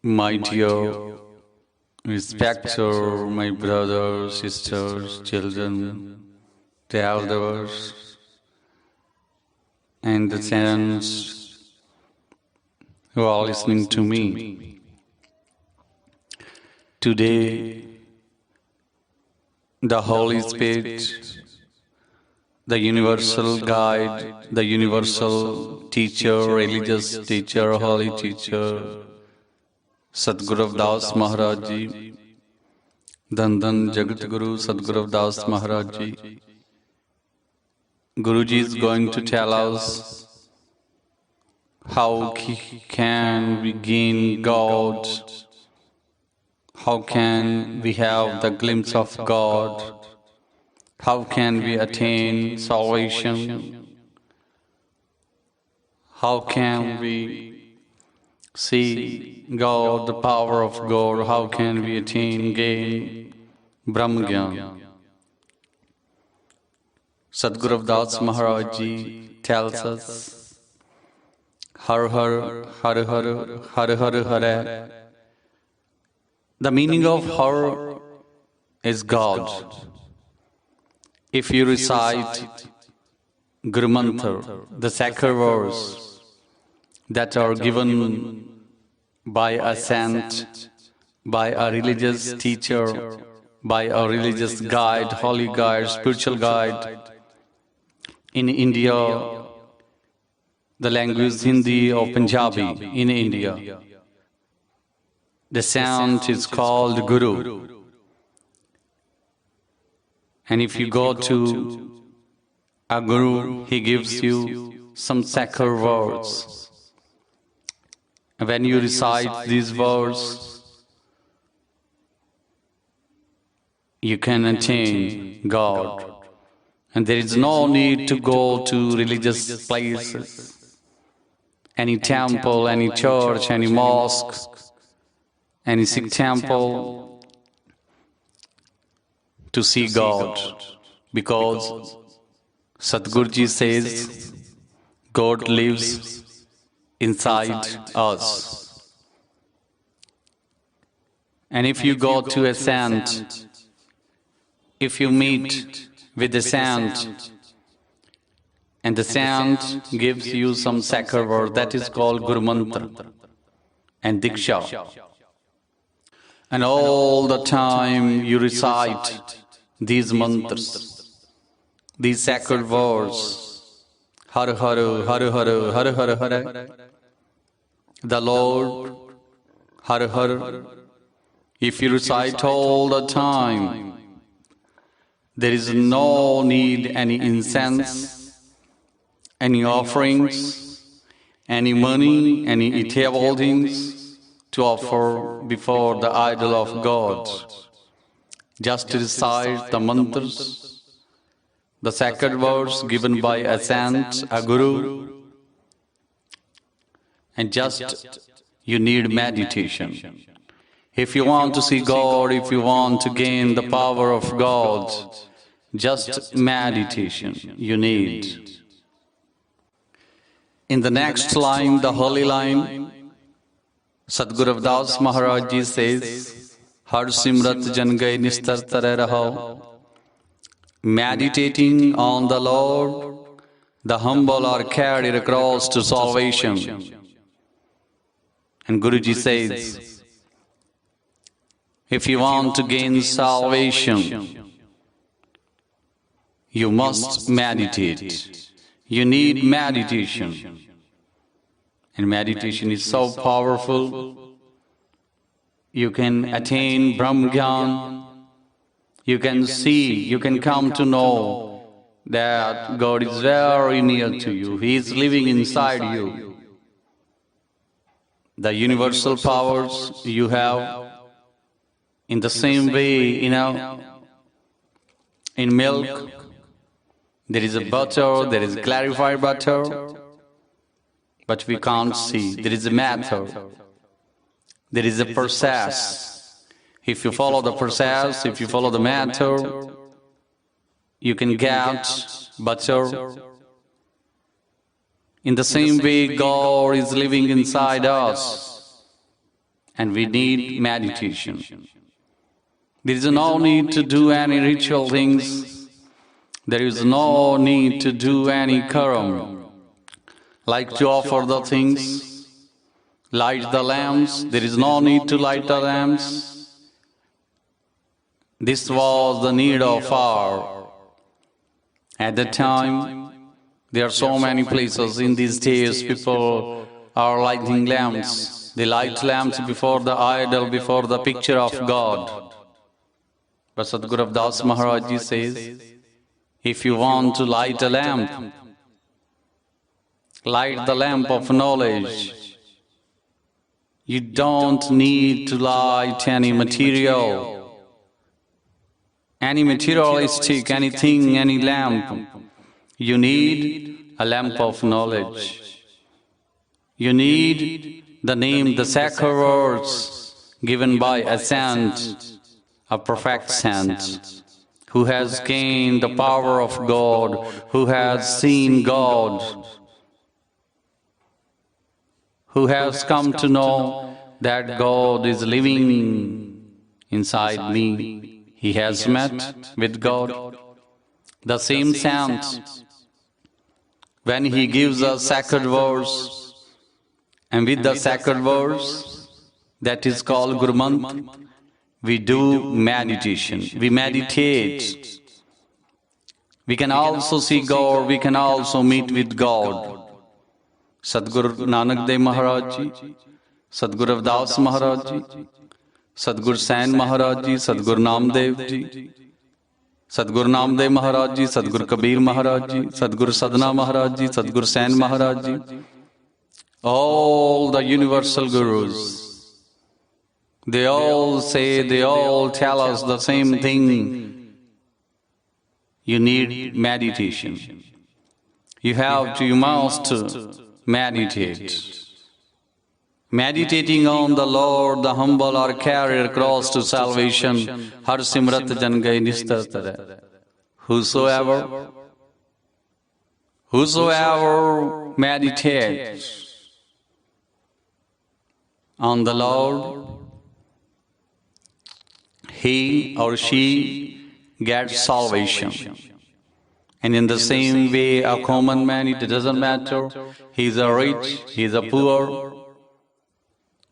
My dear respecter, my brothers, sisters, children, the elders, and the saints who are listening to me. Today, the Holy Spirit, the universal guide, the universal teacher, religious teacher, holy teacher, Satguru Ravidas Maharaj ji, Dhan jagatguru Satguru Ravidas Maharaj ji. Guruji is going to tell us how can we gain God, how can we have the glimpse of God, how can we attain salvation, how can we see God, the power of God, how can we gain Brahmagyan. Satguru Ravidas Maharaj ji tells us, Har Har, Har Har, Har Har Hare. The meaning of Har is God. If you recite Guru Mantra, the sacred words that are given by a saint, by a religious teacher, by a religious guide, holy guide, spiritual guide. In India, the language is Hindi or Punjabi in India. The saint is called Guru. And if you go to a Guru, he gives you some sacred words. When you recite these words, you can attain God. And there is no need to go to religious places, any temple, any church, any mosque, any Sikh temple to see God. Because Satguruji says, God lives inside us. And if you go to a saint, if you meet with the saint, and the saint gives you some sacred word, that is called Guru Mantra and Diksha. And all the time you recite these mantras, these sacred words, Har Har, Har Har, Har Har Hare. The Lord, Har Har, if you recite all the time, there is no need any incense, any offerings, any money, any eatable things to offer before the idol of God. Just to recite the mantras, the sacred words given by a saint, a guru, and just you need meditation. If you want to see God, if you want to gain the power of God, just meditation you need. In the next line, the holy line, Satguru Ravidas Maharaj ji says, Har Simrat Jan Gai Nistar Tare Raho. Meditating on the Lord, the humble are carried across to salvation. And Guruji says, if you want to gain salvation, you must meditate. You need meditation. And meditation is so powerful. You can attain Brahmagyan. You can see, you can come to know that God is very near to you. He is living inside you. The universal powers you have, in the same way, in milk, there is a butter, there is clarified butter, but we can't see. There is a method. There is a process. If you follow the process, if you follow the method, you can get butter. In the same way, God is living inside us. and we need meditation. There is no need to do any ritual things. There is no need to do any karam, like to offer the things, light the lamps. There is no need to light the lamps. This was the need of hour. At the time, there are so many places in these days people are lighting lamps. They light lamps before the idol, before the picture of God. But Satguru Ravidas Maharaj says, if you want to light a lamp, light the lamp of knowledge. You don't need to light any material, any materialistic, anything, any lamp. You need a lamp of knowledge. You need the name, the sacred words given by a saint, a perfect saint, who has gained the power of God, who has seen God, who has come to know that God is living inside me. He has met with God. The same saint, when he gives us sacred words, and with the sacred words, that is called Guru Mantra, we do meditation, we meditate. We can also see God, we can also meet with God. Satguru Nanak Dev Maharaj Ji, Satguru Ravidas Maharaj Ji, Satguru Sain Maharaj Ji, Satguru Namdev Ji, Satguru Namdev Maharaj Ji, Satguru Kabir Maharaj Ji, Satguru Sadhana Maharaj Ji, Satguru Sain Maharaj Ji, all the universal gurus, they all say, they all tell us the same thing. You need meditation. You must meditate. Meditating on the Lord, the humble are carried across to salvation. Har simrat jan gai nistar. Whosoever meditates on the Lord, he or she gets salvation. And in the same way, a common man, it doesn't matter, he is a rich, he is a poor,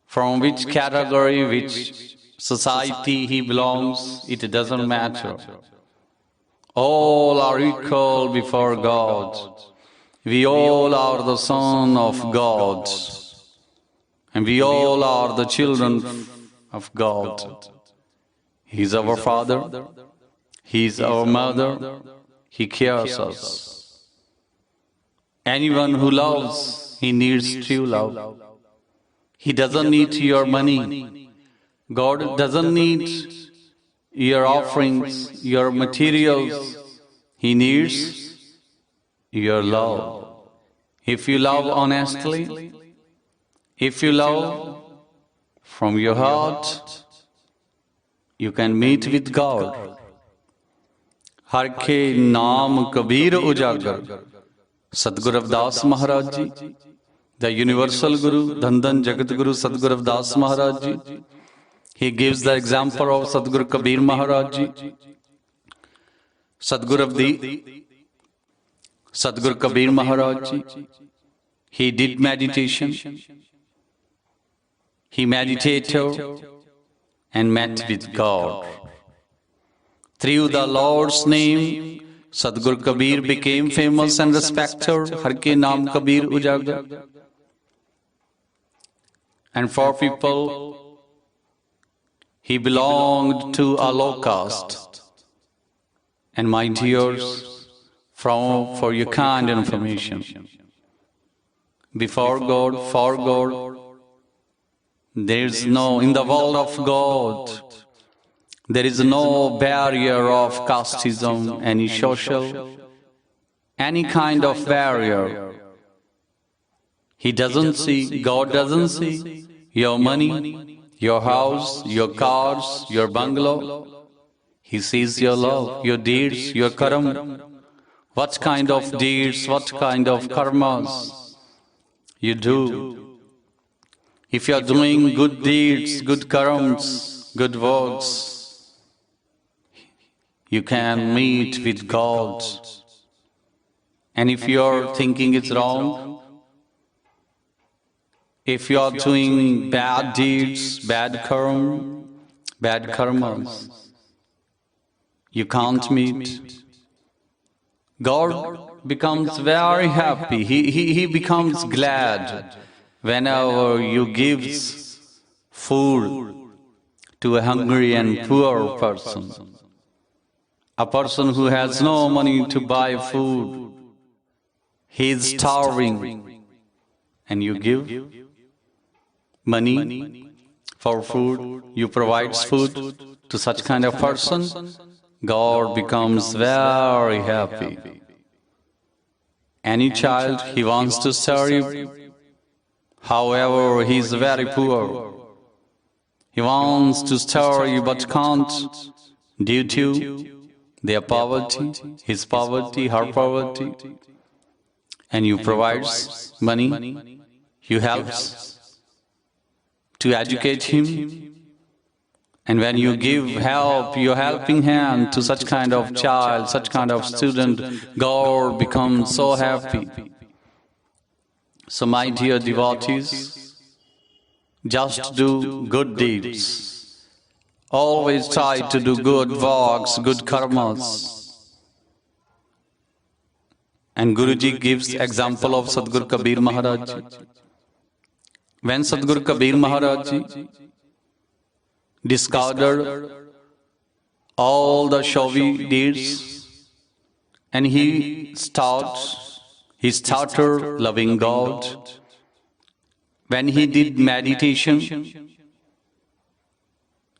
from which category, which society he belongs, it doesn't matter. All are equal before God. We all are the son of God. And we all are the children of God. He is our Father, He is our Mother, He cares us. Anyone who loves, he needs true love. He doesn't need your money. God doesn't need your offerings, your materials. He needs your love. If you love honestly, if you love from your heart, you can meet with God. Har ke naam Kabir ujagar. Satguru Ravidas Maharaj Ji, the universal Guru, Dhan jagatguru Satguru Ravidas Maharaj Ji. He gives the example of Satguru Kabir Maharaj Ji. Satguru Kabir Maharaj Ji, he did meditation. He meditated and met with God. Through the Lord's name, Satguru Kabir became famous and respected. Har ke naam Kabir ujagar. And for people, he belonged to a low caste. And my dears, for your kind information, before God, for God, there is no, in the world of God, there is no barrier of casteism, any social, any kind of barrier. He doesn't see, God doesn't see your money, your house, your cars, your bungalow. He sees your love, your deeds, your karma. What kind of deeds, what kind of karmas you do. If you are doing good deeds, good karmas, good works, you can meet with God. And if your thinking is wrong, if you are doing bad deeds, bad karmas, you can't meet. God becomes very happy. He becomes glad whenever you give food to a hungry and poor person. A person who has no money to buy food, he is starving, and you give money for food, you provide food to such kind of person, God becomes very happy. Any child he wants to serve, however he is very poor, he wants to serve but can't due to their poverty, his poverty, her poverty, and you provide money, you help to educate him. And when you give help, your helping hand to such kind of child, such kind of student, God becomes so happy. So my dear devotees, just do good deeds. Always try to do good works, good karmas. And Guruji gives example of Satguru Kabir Maharaj. When Satguru Kabir Maharaj discarded all the showy deeds and he started loving God. When he did meditation,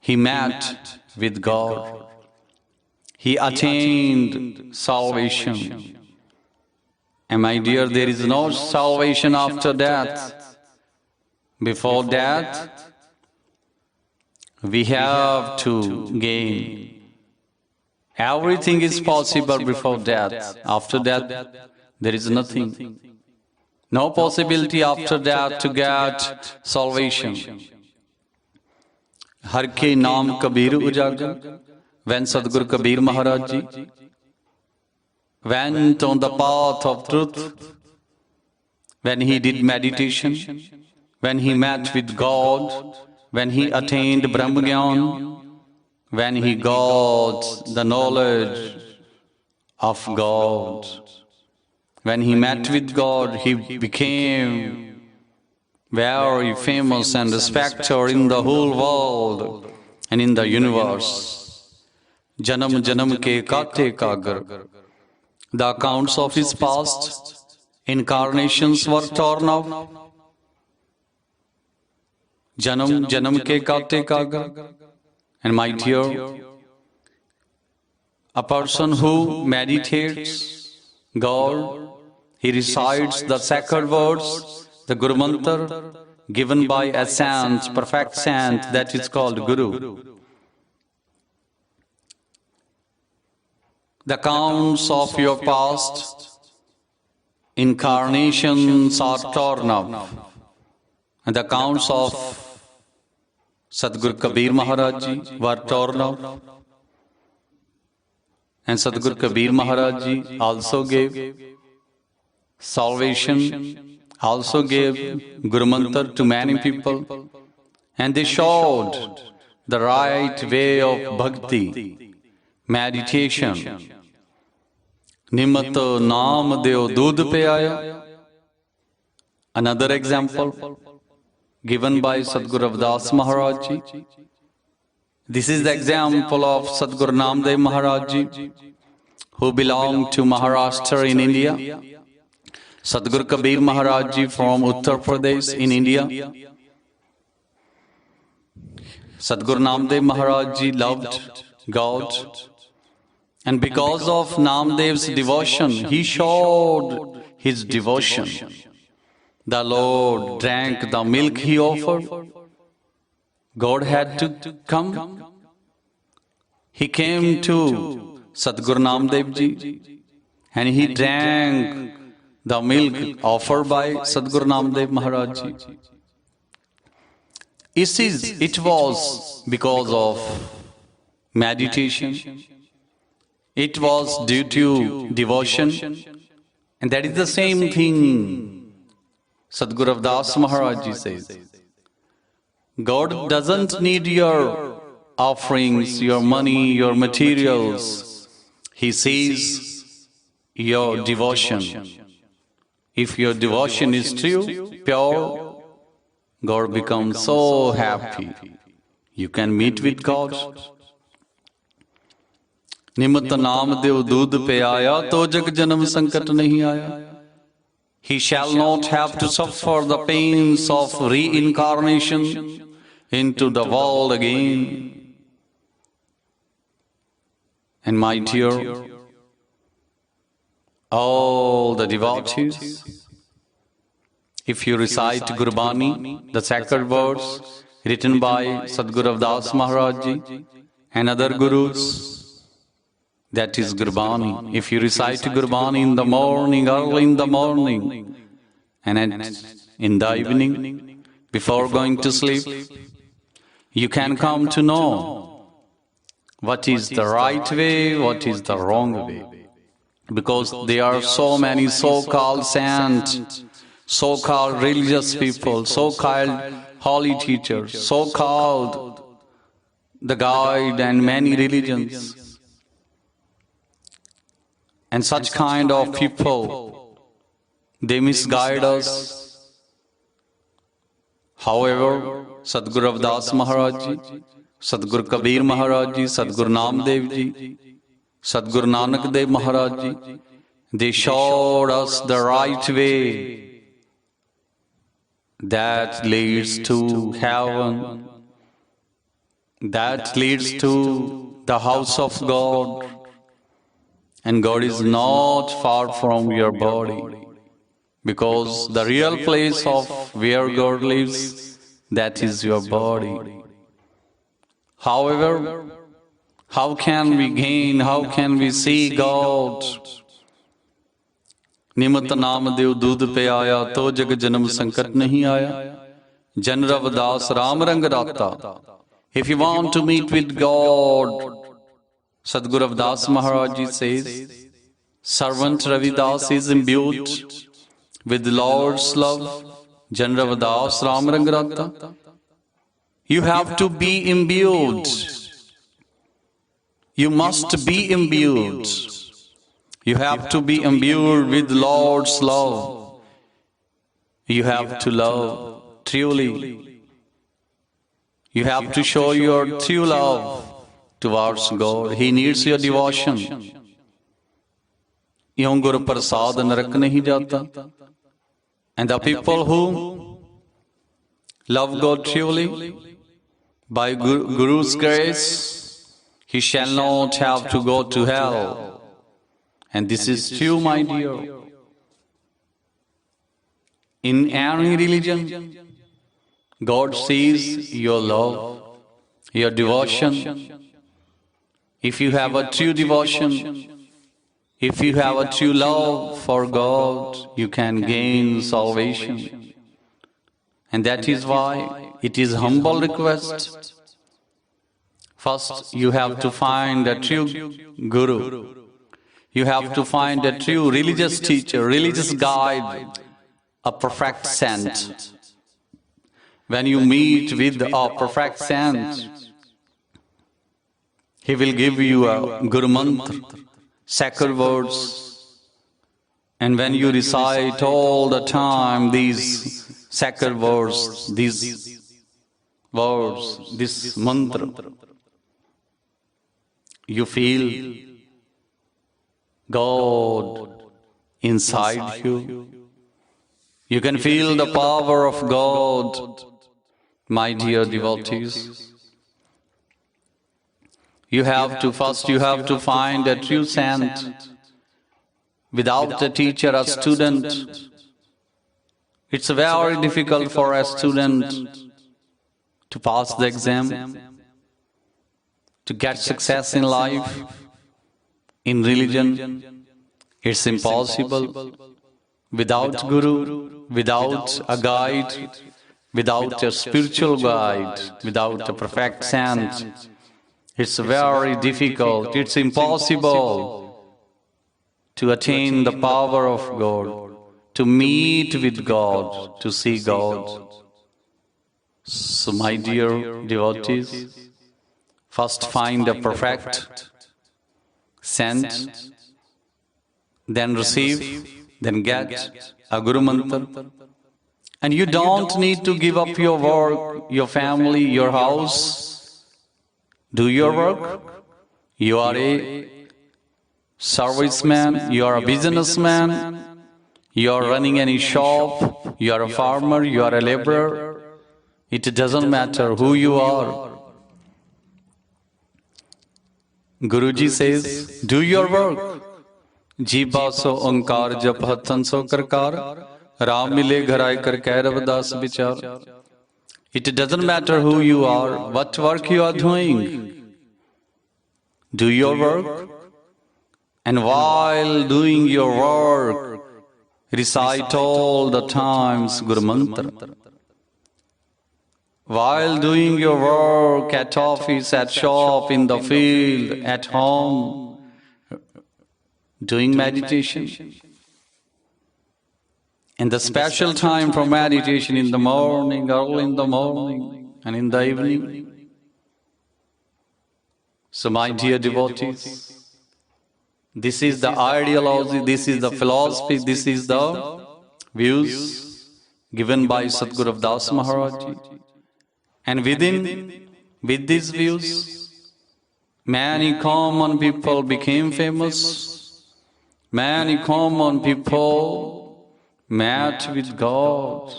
he met with God. He attained salvation. And my dear, there is no salvation after death. Before death, we have to gain. Everything is possible before death. After death, there is nothing. No possibility after death to get salvation. Har ke naam Kabir ujagar. When Satguru Kabir Maharaj ji went on the path of truth, when he did meditation, when he met with God, when he attained Brahma Gyan, when he got the knowledge of God, when he met with God, he became very famous and respected in the whole world and in the universe. Janam janam ke kate kagar. The accounts of his past incarnations were torn out. Janam janam ke kate kagar. And my dear, a person who meditates God, he recites the sacred words, the Guru Mantra, given by a saint, perfect saint, that is called Guru. The accounts of your past incarnations are torn up. And the accounts of Satguru Kabir Maharaj ji were torn up. And Satguru Kabir Maharaj ji also gave salvation, also gave Guru Mantra to many people. And they showed the right way of bhakti, meditation. Nimat naam deo doodh pe aaya. Another example given by Satguru Ravidas Maharaj ji. This is the example of Satguru Namdev Maharaj ji, who belonged to Maharashtra in India. Satguru Kabir Maharaj ji from Uttar Pradesh in India. Satguru Namdev Maharaj ji loved God. And because of Namdev's devotion, he showed his devotion. The Lord drank the milk he offered. God had to come. He came to Satguru Namdev ji and he drank the milk offered by Satguru Namdev Maharaj ji. It was because of meditation, it was due to devotion, and that is the same thing Satguru Ravidas Maharaj says. God doesn't need your offerings, your money, your materials. He sees your devotion. If your devotion is true, pure, God becomes so happy. You can meet with God. निमित्त नाम देव दूध पे आया तो जग जन्म संकट नहीं आया. He shall not have to suffer the pains of reincarnation into the world again. And my dear, all the devotees, if you recite Gurbani, the sacred words written by Satguru Ravidas Maharaj ji and other gurus, that is Gurbani. If you recite Gurbani in the morning, early in the morning, and in the evening, before going to sleep, you can come to know what is the right way, what is the wrong way. Because there are so many so-called saints, so-called religious people, so-called holy teachers, so-called the guide and many religions. And such kind of people, they misguide us. However, Satguru Ravidas Maharaj ji, Satguru Kabir Maharaj ji, Satguru Namdev ji, Satguru Nanak Dev Maharaj ji, they showed us the right way that leads to heaven, that leads to the house of God. And God is not far from your body, because the real place of where God lives, that is your body. However, how can we gain, how can we see God? निमित्त नाम देव दूध पे आया तो जग जन्म संकट नहीं आया. जन रविदास राम रंग राता. If you want to meet with God, Satguru Ravidas Maharaj ji says, servant Ravidas is imbued with the Lord's love. Jan Ravidas Ram Rang Rata. You have to be imbued. You must be imbued. You have to be imbued with the Lord's love. You have to love truly. You have to show your true love towards God. He needs your devotion. Yon Guru Prasad narak nahi jata. And the people who love God truly, by Guru's grace, he shall not have to go to hell. And this is true, my dear. In any religion, God sees your love, your devotion. If you have a true devotion, if you have a true love for God, you can gain salvation. And that is why it is humble request. First, you have to find a true guru. You have to find a true religious teacher, religious guide, a perfect saint. When you meet with a perfect saint, he will give you a Guru Mantra, sacred words. And when you recite all the time these sacred words, this mantra, you feel God inside you. You can feel the power of God, my dear devotees. You have to find a true saint. Without a teacher, a student, it's very difficult for a student to pass the exam, to get success in life. In religion, it's impossible. Without Guru, without a guide, without a spiritual guide, without a perfect saint, it's very difficult, it's impossible to attain the power of God, to meet with God, to see God. So my dear devotees, first find a perfect saint, then receive, then get a Guru Mantra. And you don't need to give up your work, your family, your house. Do your work. You are a serviceman, you are a businessman, you are running any shop, you are a farmer, you are a laborer. It doesn't matter who you are. Guruji says, do your work. Jiba so onkar jap hatan so karkar, Ram mile gharai kar keh Ravidas vichar. It doesn't matter who you are, what work you are doing. Do your work, and while doing your work, recite all the times Guru Mantra. While doing your work at office, at shop, in the field, at home, doing meditation. And the special time for meditation in the morning, early in the morning, and in the evening. So my dear devotees, this is the ideology, this is the philosophy, this is the views given by Satguru Ravidas Maharaj. And with these views, many common people became famous. Many common people met with God.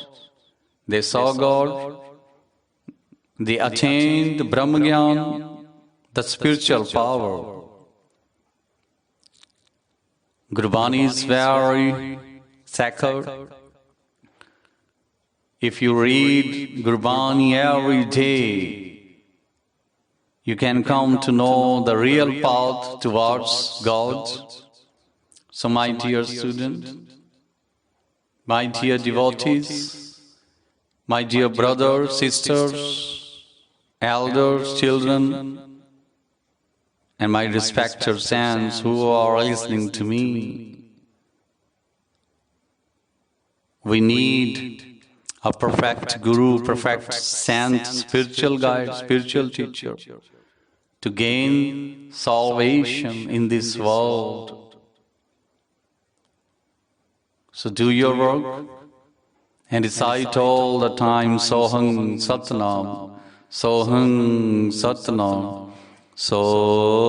They saw God. They attained Brahmagyan, the spiritual power. Gurbani is very sacred. If you read Gurbani every day, you can come to know the real path towards God. So my dear student, my dear devotees, my dear brothers, sisters, elders, children, and my respected saints who are listening to me, we need a perfect guru, perfect saint, spiritual guide, spiritual teacher to gain salvation in this world. So do your work and recite all the time Soham Satnam, Soham Satnam, Soham,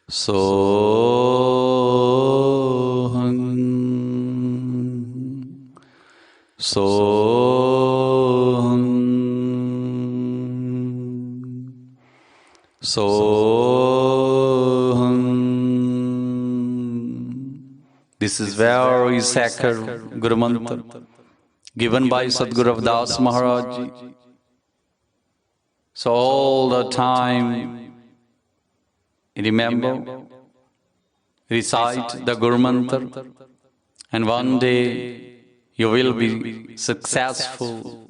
Soham, Soham, Soham. This is very sacred Guru Mantra given by Satguru Ravidas Maharaj. So all the time, remember, recite the Guru Mantra, and one day you will be successful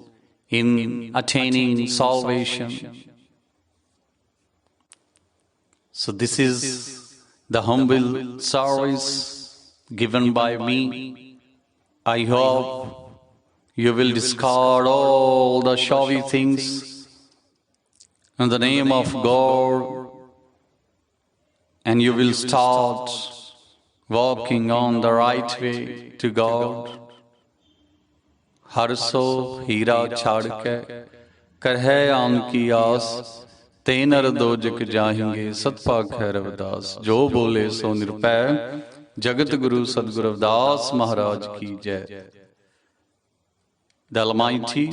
in attaining salvation. So this is the humble service given by me. I hope you will discard all the showy things in the name of God, and you will start walking on the right way to God. Harso hira chhad ke karhe aan ki aas, तेनर दोजक जाहेंगे सतपाक है रविदास, जो बोले सो निरपै, जगत गुरु सदगुरु रविदास महाराज की जय. The Almighty,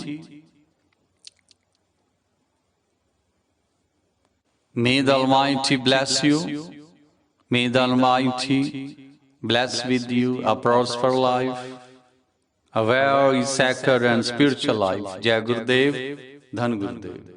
may the Almighty bless you, may the Almighty bless with you a prosperous life, a very sacred and spiritual life. Jai Gurudev, Dhan Gurudev.